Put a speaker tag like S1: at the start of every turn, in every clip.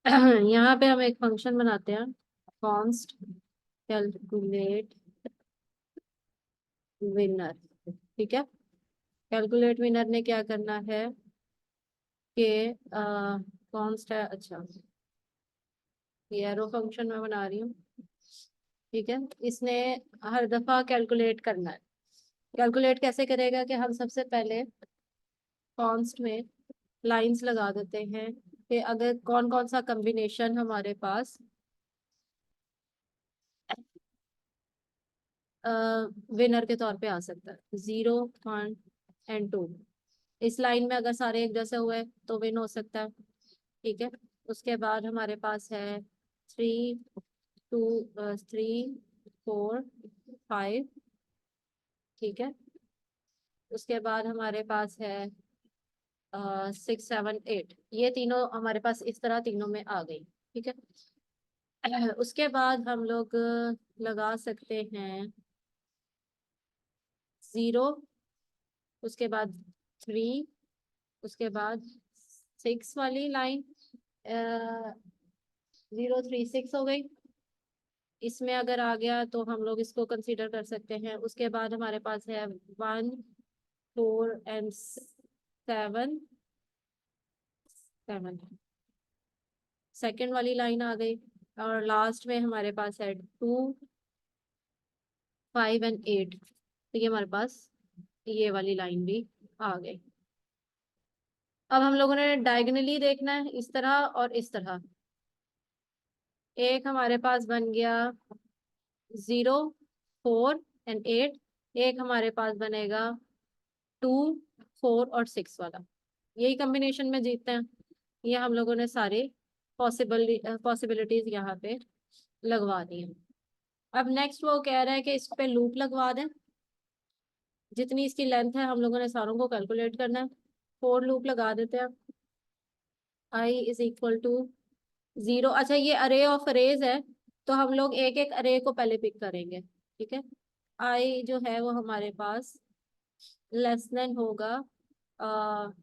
S1: यहाँ पे हम एक फंक्शन बनाते हैं, कॉन्स्ट कैलकुलेट विनर। ठीक है, कैलकुलेट विनर ने क्या करना है कि कॉन्स्ट है, अच्छा ये एरो फंक्शन में बना रही हूँ। ठीक है, इसने हर दफा कैलकुलेट करना है। कैलकुलेट कैसे करेगा कि हम सबसे पहले कॉन्स्ट में लाइंस लगा देते हैं कि अगर कौन कौन सा कॉम्बिनेशन हमारे पास विनर के तौर पे आ सकता है, 0, 1 एंड 2। इस लाइन में अगर सारे एक जैसे हुए तो विन हो सकता है। ठीक है, उसके बाद हमारे पास है 3, 2, 3, 4, 5। ठीक है, उसके बाद हमारे पास है 6, 7, 8। ये तीनों हमारे पास इस तरह तीनों में आ गई। ठीक है, उसके बाद हम लोग लगा सकते हैं 0, उसके बाद 3, उसके बाद 6 वाली लाइन, 0, 3, 6 हो गई। इसमें अगर आ गया तो हम लोग इसको कंसीडर कर सकते हैं। उसके बाद हमारे पास है 1, 4 एंड 7। 7 सेकेंड वाली लाइन आ गई। और लास्ट में हमारे पास है 2, 5 एंड 8। तो ये हमारे पास ये वाली लाइन भी आ गई। अब हम लोगों ने डायगनली देखना है, इस तरह और इस तरह। एक हमारे पास बन गया 0, 4 एंड 8। एक हमारे पास बनेगा 2, 4 और 6 वाला। यही कॉम्बिनेशन में जीतते हैं। ये हम लोगों ने सारे पॉसिबिलिटीज यहाँ पे लगवा दी हैं। अब नेक्स्ट वो कह रहा है कि इस पे लूप लगवा दें। जितनी इसकी लेंथ है हम लोगों ने सारों को कैलकुलेट करना है। फोर लूप लगा देते हैं। i=0। अच्छा, ये अरे ऑफ अरेज है, तो हम लोग एक एक अरे को पहले पिक करेंगे। ठीक है, आई जो है वो हमारे पास लेस देन होगा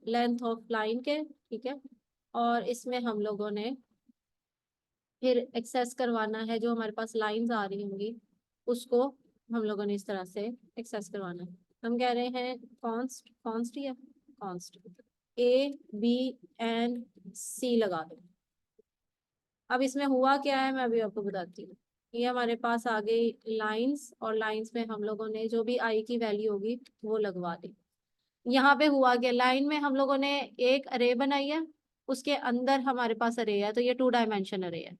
S1: लेंथ ऑफ लाइन के। ठीक है, और इसमें हम लोगों ने फिर एक्सेस करवाना है, जो हमारे पास लाइंस आ रही होंगी उसको हम लोगों ने इस तरह से एक्सेस करवाना है। हम कह रहे हैं कॉन्स्ट, कॉन्स्ट या const A, B and C लगा दो। अब इसमें हुआ क्या है मैं अभी आपको बताती हूँ। ये हमारे पास आ गई लाइंस, और लाइंस में हम लोगों ने जो भी आई की वैल्यू होगी वो लगवा दी। यहाँ पे हुआ क्या, लाइन में हम लोगों ने एक अरे बनाई है, उसके अंदर हमारे पास अरे है, तो ये 2 डायमेंशन अरे है।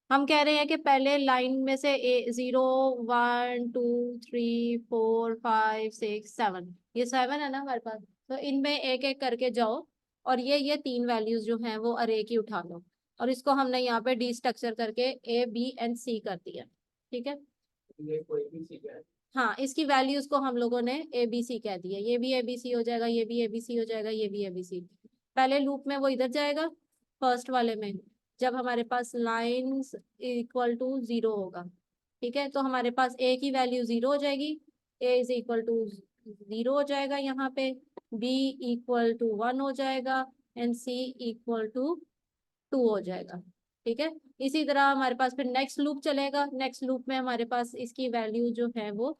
S1: हम कह रहे हैं कि पहले लाइन में से 0, 1, 2, 3, 4, 5, 6, 7, ये 7 है ना हमारे पास, तो इनमें एक एक करके जाओ और ये तीन वैल्यूज जो हैं वो अरे की उठा लो। और इसको हमने यहाँ पे डी स्ट्रक्चर करके A, B एंड C कर दिया। ठीक है, ये कोई भी सी है। हाँ, इसकी वैल्यूज को हम लोगों ने ABC कह दिया। ये भी ABC हो जाएगा, ये भी ABC हो जाएगा, ये भी ABC। पहले लूप में वो इधर जाएगा, फर्स्ट वाले में, जब हमारे पास लाइन्स =0 होगा। ठीक है, तो हमारे पास A की वैल्यू 0 हो जाएगी, A=0 हो जाएगा यहाँ पे, B=1 हो जाएगा एंड C=2 हो जाएगा। ठीक है, इसी तरह हमारे पास फिर नेक्स्ट लूप चलेगा। नेक्स्ट लूप में हमारे पास इसकी वैल्यू जो है वो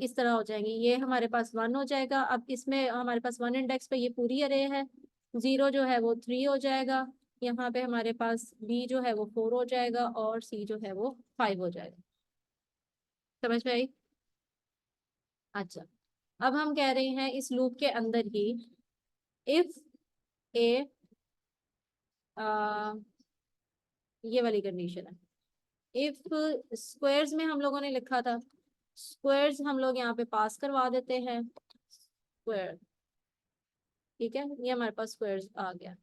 S1: इस तरह हो जाएंगी। ये हमारे पास 1 हो जाएगा। अब इसमें हमारे पास 1 इंडेक्स पे ये पूरी अरे है। 0 जो है वो 3 हो जाएगा। यहाँ पे हमारे पास B जो है वो 4 हो जाएगा और C जो है वो 5 हो जाएगा। समझ में आई? अच्छा, अब हम कह रहे हैं इस लूप के अंदर ही इफ ए, ये वाली कंडीशन है। इफ स्क्वायर्स में हम लोगों ने लिखा था, स्क्वायर्स हम लोग यहाँ पे पास करवा देते हैं स्क्वायर। ठीक है, ये हमारे पास स्क्वायर्स आ गया।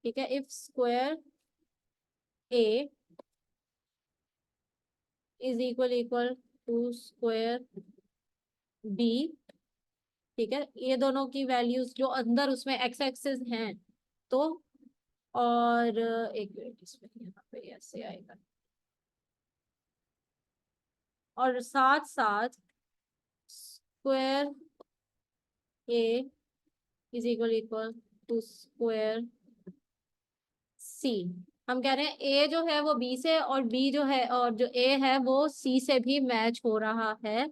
S1: ठीक है, if square A is equal to square B। ठीक है, ये दोनों की वैल्यूज जो अंदर उसमें एक्स एक्सिस हैं, तो और एक मिनट, इसमें यहाँ पे ऐसे आएगा, और साथ साथ square A is equal to square c. हम कह रहे हैं ए जो है वो बी से, और बी जो है, और जो ए है वो सी से भी मैच हो रहा है।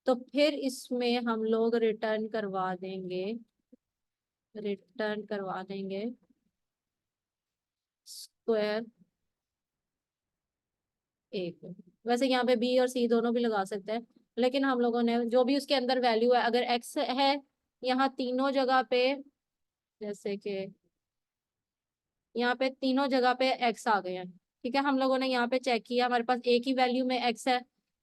S1: तो फिर इसमें हम लोग रिटर्न करवा देंगे स्क्वायर ए को। वैसे यहाँ पे बी और सी दोनों भी लगा सकते हैं, लेकिन हम लोगों ने जो भी उसके अंदर वैल्यू है, अगर एक्स है यहाँ तीनों जगह पे, जैसे कि यहाँ पे तीनों जगह पे एक्स आ गए हैं, ठीक है। हम लोगों ने यहाँ पे चेक किया, हमारे पास ए की वैल्यू में एक्स है,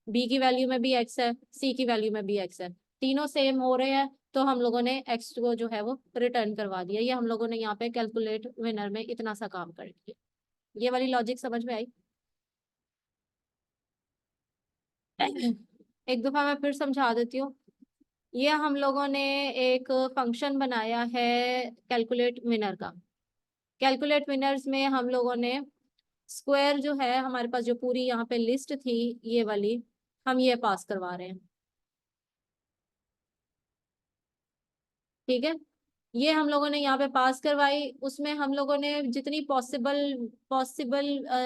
S1: बी की वैल्यू में भी एक्स है, सी की वैल्यू में भी एक्स है, तीनों सेम हो रहे हैं, तो हम लोगों ने एक्स को जो है वो रिटर्न करवा दिया। ये हम लोगों ने यहाँ पे कैलकुलेट विनर में इतना सा काम कर दिया। ये वाली लॉजिक समझ में आई? एक दफा मैं फिर समझा देती हूँ। ये हम लोगों ने एक फंक्शन बनाया है कैलकुलेट विनर का। कैलकुलेट विनर्स में हम लोगों ने स्क्वायर जो है, हमारे पास जो पूरी यहाँ पे लिस्ट थी ये वाली, हम ये पास करवा रहे हैं, ठीक है। ये हम लोगों ने यहाँ पे पास करवाई, उसमें हम लोगों ने जितनी पॉसिबल पॉसिबल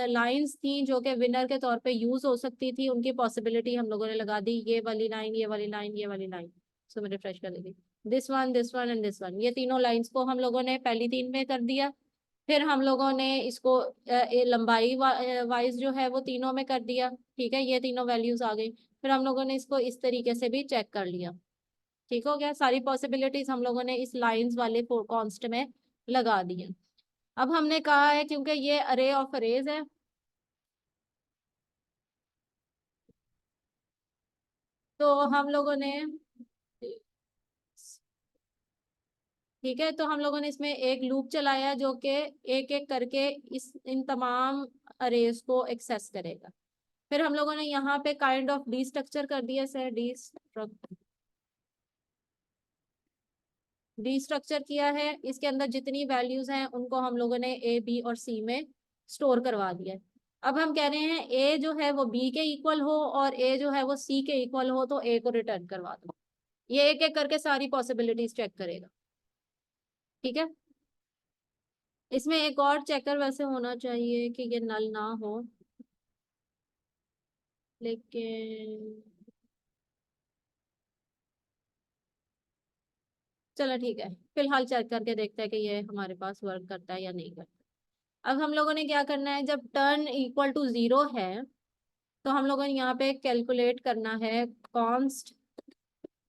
S1: लाइंस थी जो कि विनर के तौर पे यूज हो सकती थी, उनकी पॉसिबिलिटी हम लोगों ने लगा दी। ये वाली लाइन, ये वाली लाइन, ये वाली लाइन। सो मैं रिफ्रेश कर देती, this one and this one, ये तीनों लाइंस को हम लोगों ने पहली तीन में कर दिया। फिर हम लोगों ने इसको लंबाई वाइज जो है वो तीनों में कर दिया, ठीक है। ये तीनों वैल्यूज आ गई। फिर हम लोगों ने इसको इस तरीके से भी चेक कर लिया, ठीक हो गया। सारी पॉसिबिलिटीज हम लोगों ने इस लाइंस वाले कॉन्स्ट में लगा दी है। अब हमने कहा है क्योंकि ये अरे ऑफ अरेज है, तो हम लोगों ने, ठीक है, तो हम लोगों ने इसमें एक लूप चलाया जो कि एक एक करके इस इन तमाम अरेज को एक्सेस करेगा। फिर हम लोगों ने यहाँ पे काइंड ऑफ डी स्ट्रक्चर कर दिया सर, डी स्ट्रक्चर किया है। इसके अंदर जितनी वैल्यूज हैं उनको हम लोगों ने ए बी और सी में स्टोर करवा दिया है। अब हम कह रहे हैं ए जो है वो बी के इक्वल हो और ए जो है वो सी के इक्वल हो, तो ए को रिटर्न करवा दो। ये एक एक करके सारी पॉसिबिलिटीज चेक करेगा, ठीक है। इसमें एक और चेकर वैसे होना चाहिए कि ये नल ना हो, लेकिन चलो ठीक है, फिलहाल चेक करके देखते हैं कि ये हमारे पास वर्क करता है या नहीं करता। अब हम लोगों ने क्या करना है, जब टर्न इक्वल टू 0 है तो हम लोगों ने यहाँ पे कैलकुलेट करना है कॉन्स्ट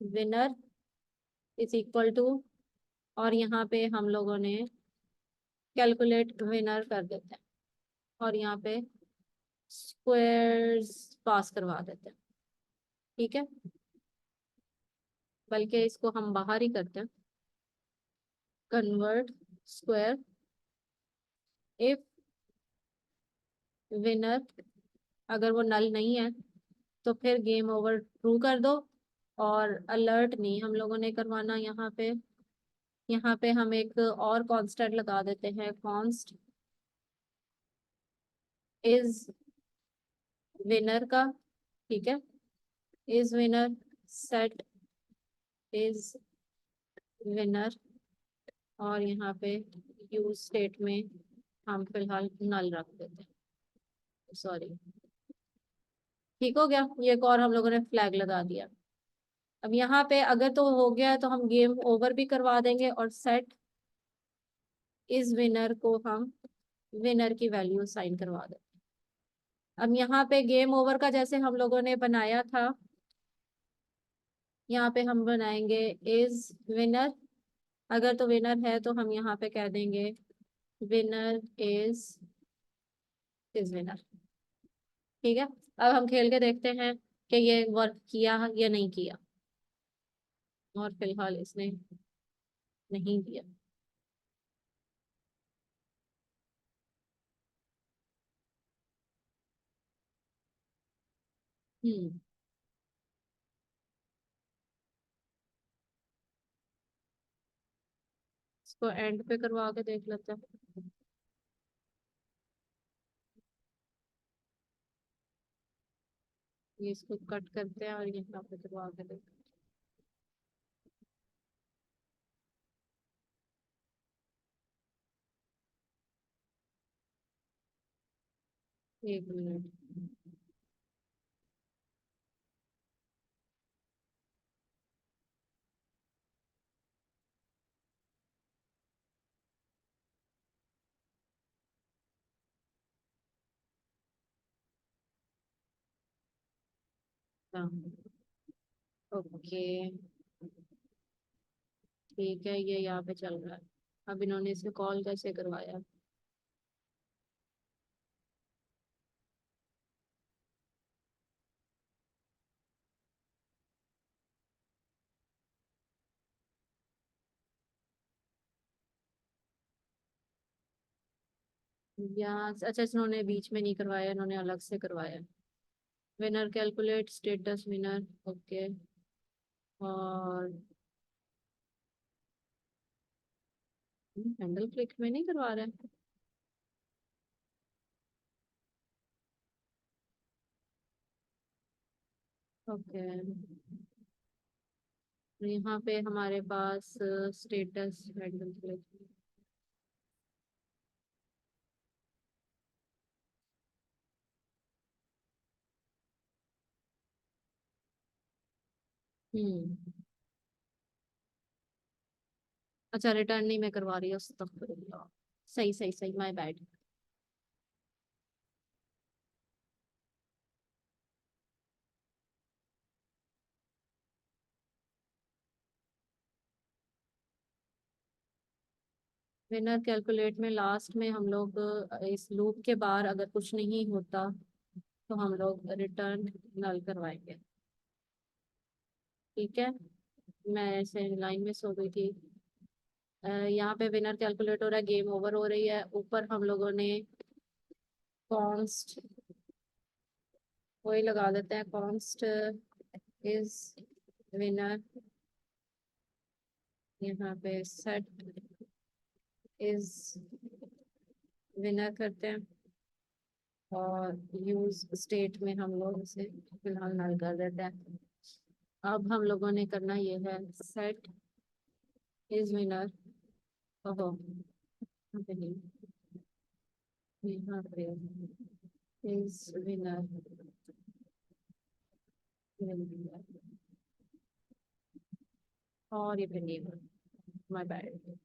S1: विनर इज इक्वल टू, और यहाँ पे हम लोगों ने कैलकुलेट विनर कर देते हैं, और यहाँ पे स्क्वायर्स पास करवा देते हैं, ठीक है। बल्कि इसको हम बाहर ही करते हैं, कन्वर्ट स्क्वायर इफ विनर, अगर वो नल नहीं है तो फिर गेम ओवर ट्रू कर दो। और अलर्ट नहीं हम लोगों ने करवाना यहाँ पे हम एक और कांस्टेंट लगा देते हैं, कॉन्स्ट इज विनर का, ठीक है। Is winner set is winner, और यहाँ पे यूज स्टेट में हम फिलहाल नल रख देते हैं, सॉरी। ठीक हो गया, ये एक और हम लोगों ने फ्लैग लगा दिया। अब यहाँ पे अगर तो हो गया है तो हम गेम ओवर भी करवा देंगे, और सेट इस विनर को हम विनर की वैल्यू साइन करवा दें। अब यहाँ पे गेम ओवर का जैसे हम लोगों ने बनाया था, यहाँ पे हम बनाएंगे इज विनर। अगर तो विनर है तो हम यहाँ पे कह देंगे विनर इज विनर, ठीक है। अब हम खेल के देखते हैं कि ये वर्क किया या नहीं किया, और फिलहाल इसने नहीं किया। हम्म, इसको एंड पे करवा के देख लेते हैं। ये इसको कट करते हैं और यहाँ पे करवा के देखते हैं। एक मिनट। हाँ, ओके, ठीक है, ये यहाँ पे चल रहा है। अब इन्होंने इसे कॉल कैसे करवाया? यहाँ अच्छा, इन्होंने बीच में नहीं करवाया, इन्होंने अलग से करवाया। Winner calculate status winner, okay. और हैंडल क्लिक में नहीं करवा रहे हैं। ओके, यहाँ पे हमारे पास स्टेटस हैंडल क्लिक। हम्म, अच्छा, रिटर्न नहीं मैं करवा रही हूँ, अस्तगफुरुल्लाह। सही सही सही, माय बैड। विनर कैलकुलेट में लास्ट में हम लोग इस लूप के बाहर अगर कुछ नहीं होता तो हम लोग रिटर्न नल करवाएंगे। ठीक है, मैं ऐसे लाइन में सो गई थी। यहाँ पे विनर कैलकुलेट हो रहा है, गेम ओवर हो रही है। ऊपर हम लोगों ने कॉन्स्ट, वही लगा देते हैं, कॉन्स्ट इज विनर। यहाँ पे सेट इज विनर करते हैं, और यूज स्टेट में हम लोग इसे फिलहाल नल कर देते हैं। अब हम लोगों ने करना ये है, सेट इज विनर। ओहो, यहाँ पे नहीं, यहाँ पे इज विनर, और ये पे नहीं, माय बैड।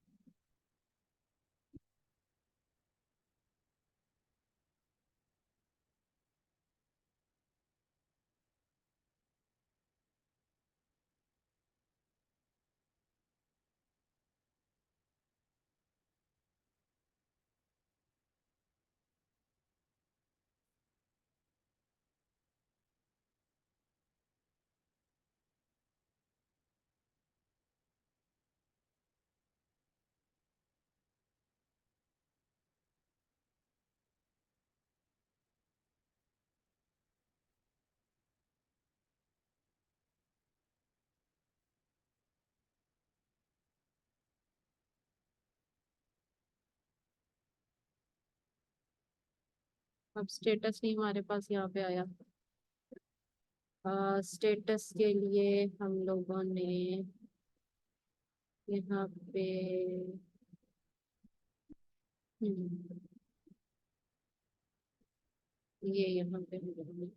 S1: अब स्टेटस नहीं हमारे पास यहाँ पे आया। स्टेटस के लिए हम लोगों ने यहाँ पे, हम्म, ये यहाँ पे हम लोगों ने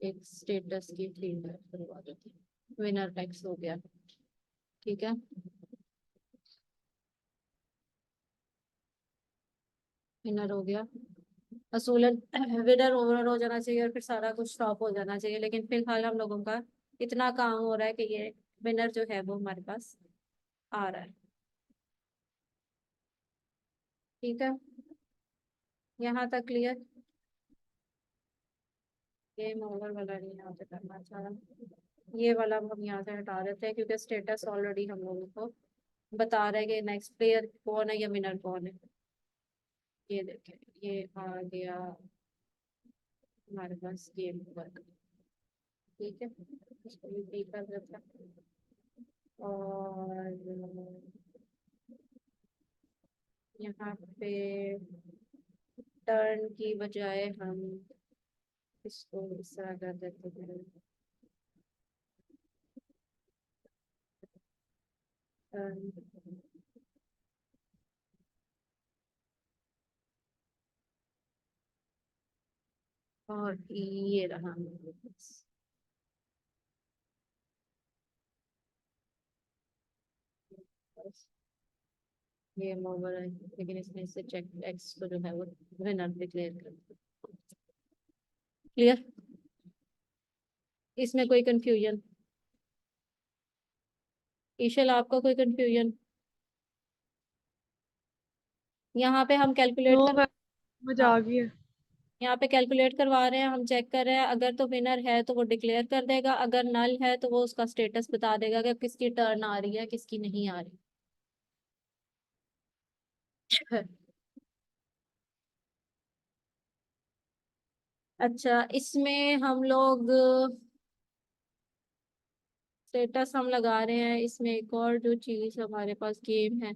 S1: एक स्टेटस की फील्ड करवा दी थी। विनर टेक्स्ट हो गया। ठीक है, विनर हो गया। असूलन विनर ओवर हो जाना चाहिए और फिर सारा कुछ स्टॉप हो जाना चाहिए, लेकिन फिलहाल हम लोगों का इतना काम हो रहा है कि ये विनर जो है वो हमारे पास आ रहा है। ठीक है, यहाँ तक क्लियर। गेम ओवर वाला नहीं यहाँ पे करना चाह रहा, ये वाला हम यहाँ से हटा देते हैं, क्योंकि स्टेटस ऑलरेडी हम लोगों को बता रहे हैं कि नेक्स्ट प्लेयर कौन है या विनर कौन है। ये देखें, ये आ गया हमारे पास गेम ओवर। ठीक है, इसको भी पे कर देते हैं। और यहाँ पे टर्न की बजाय हम इसको इस तरह कर देते हैं, टर्न। और ये रहा मेरे पास। बस ये मोबाइल है, लेकिन इसमें से चेक एक्स को जो है वो विनर डिक्लेयर कर। क्लियर? इसमें कोई कंफ्यूजन? ईशल आपका कोई कंफ्यूजन? यहाँ पे हम कैलकुलेट
S2: नो
S1: कर,
S2: मैम, समझ
S1: हाँ,
S2: आ गई है।
S1: यहाँ पे कैलकुलेट करवा रहे हैं, हम चेक कर रहे हैं, अगर तो विनर है तो वो डिक्लेयर कर देगा, अगर नल है तो वो उसका स्टेटस बता देगा कि किसकी टर्न आ रही है किसकी नहीं आ रही। अच्छा, इसमें हम लोग स्टेटस हम लगा रहे हैं, इसमें एक और जो चीज हमारे पास गेम है,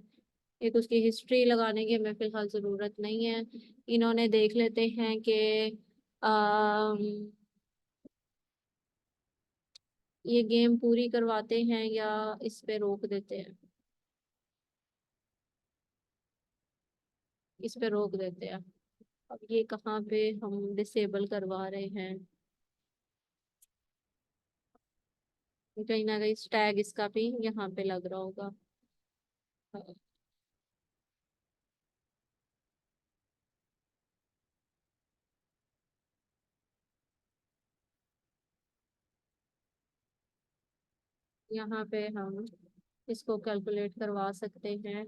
S1: एक उसकी हिस्ट्री लगाने की हमें फिलहाल जरूरत नहीं है। इन्होंने देख लेते हैं कि अम, ये गेम पूरी करवाते हैं या इस पे रोक देते हैं। इस पे रोक देते हैं। अब ये कहाँ पे हम डिसेबल करवा रहे हैं? कहीं ना कहीं टैग इसका भी यहाँ पे लग रहा होगा। यहाँ पे हम इसको कैलकुलेट करवा सकते हैं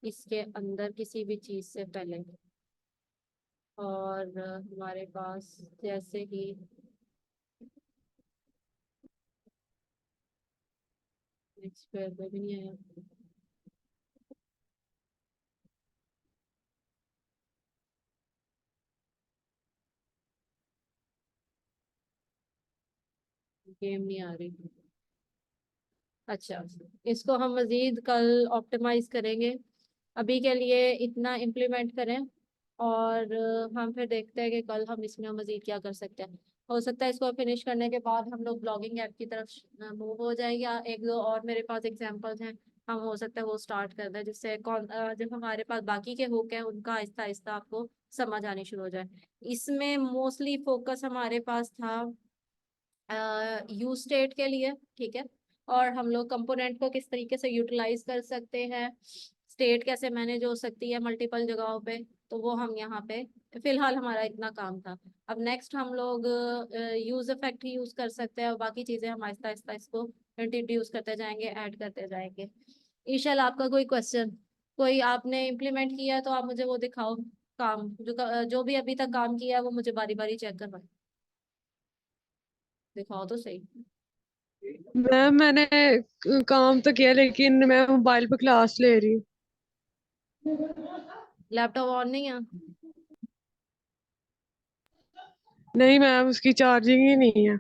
S1: इसके अंदर किसी भी चीज से पहले। और हमारे पास जैसे ही नेक्स्ट पे भी नहीं आया। गेम नहीं आ रही। अच्छा, इसको हम मजीद कल ऑप्टिमाइज करेंगे। अभी के लिए इतना इम्प्लीमेंट करें, और हम फिर देखते हैं कि कल हम इसमें मजीद क्या कर सकते हैं। हो सकता है इसको फिनिश करने के बाद हम लोग ब्लॉगिंग ऐप की तरफ मूव हो जाए, या एक दो और मेरे पास एग्जांपल्स हैं, हम हो सकता है वो स्टार्ट कर दें, जिससे जब हमारे पास बाकी के हुक हैं उनका आहिस्ता आहिस्ता आपको समझ आनी शुरू हो जाए। इसमें मोस्टली फोकस हमारे पास था यू स्टेट के लिए, ठीक है, और हम लोग कंपोनेंट को किस तरीके से यूटिलाइज कर सकते हैं, स्टेट कैसे मैनेज हो सकती है मल्टीपल जगहों पे, तो वो हम यहाँ पे फिलहाल हमारा इतना काम था। अब नेक्स्ट हम लोग यूज इफेक्ट यूज कर सकते हैं, और बाकी चीजें हम आहिस्ता आहिस्ता इसको इंट्रोड्यूस करते जाएंगे, ऐड करते जाएंगे। ईशल आपका कोई क्वेश्चन? कोई आपने इम्प्लीमेंट किया तो आप मुझे वो दिखाओ, काम जो भी अभी तक काम किया है वो मुझे बारी बारी चेक करवाए, दिखाओ तो सही।
S2: मैम मैंने काम तो किया, लेकिन मैं मोबाइल पे क्लास ले रही हूँ।
S1: लैपटॉप ऑन नहीं है?
S2: नहीं मैम, उसकी चार्जिंग ही नहीं है।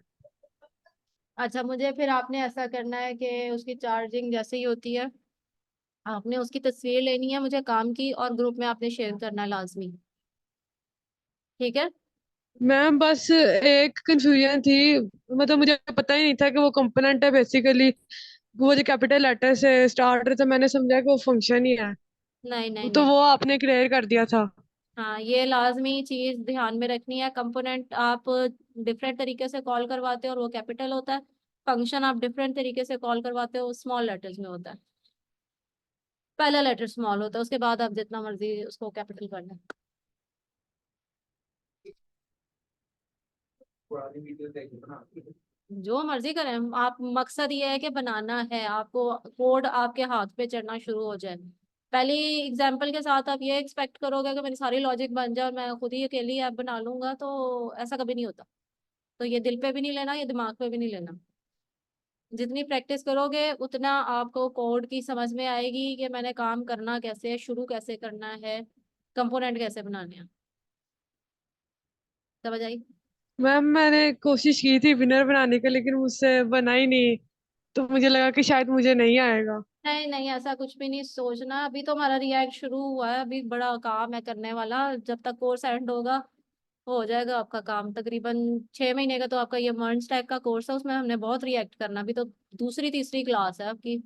S1: अच्छा, मुझे फिर आपने ऐसा करना है कि उसकी चार्जिंग जैसे ही होती है आपने उसकी तस्वीर लेनी है मुझे काम की, और ग्रुप में आपने शेयर करना है लाजमी। ठीक है?
S2: मैम बस एक कंफ्यूजन थी, मतलब मुझे पता ही नहीं था कि वो कंपोनेंट है बेसिकली। वो जो कैपिटल लेटर से स्टार्ट है, तो मैंने समझा कि वो फंक्शन ही है।
S1: नहीं नहीं
S2: तो
S1: नहीं।
S2: वो आपने क्लियर कर दिया था।
S1: हाँ, ये लाजमी चीज ध्यान में रखनी है, कंपोनेंट आप डिफरेंट तरीके से कॉल करवाते हो और वो कैपिटल होता है, फंक्शन आप डिफरेंट तरीके से कॉल करवाते हो स्मॉल लेटर्स में होता है। पहला लेटर स्मॉल होता है, उसके बाद आप जितना मर्जी उसको कैपिटल करना। जो मर्जी करें आप, मकसद ये है कि बनाना है आपको, कोड आपके हाथ पे चढ़ना शुरू हो जाए। पहली एग्जाम्पल के साथ आप ये एक्सपेक्ट करोगे कि मेरी सारी लॉजिक बन जाए और मैं खुद ही अकेली ऐप बना लूंगा, तो ऐसा कभी नहीं होता। तो ये दिल पे भी नहीं लेना, ये दिमाग पे भी नहीं लेना। जितनी प्रैक्टिस करोगे उतना आपको कोड की समझ में आएगी कि मैंने काम करना कैसे है, शुरू कैसे करना है, कंपोनेंट कैसे बनाने हैं। समझ आई?
S2: मैम मैंने कोशिश की थी विनर बनाने का, लेकिन मुझसे बना ही नहीं। तो मुझे लगा कि शायद मुझे नहीं आएगा।
S1: नहीं नहीं, ऐसा कुछ भी नहीं सोचना, अभी तो हमारा रिएक्ट शुरू हुआ है, अभी बड़ा काम है करने वाला। जब तक कोर्स एंड होगा हो जाएगा आपका काम। तकरीबन 6 महीने का तो आपका ये मर्न स्टैक का कोर्स है, उसमें हमने बहुत रिएक्ट करना, अभी तो दूसरी तीसरी क्लास है आपकी।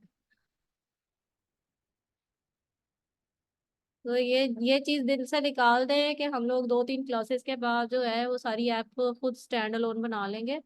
S1: तो ये चीज दिल से निकाल दें कि हम लोग 2-3 क्लासेस के बाद जो है वो सारी ऐप खुद स्टैंड अलोन बना लेंगे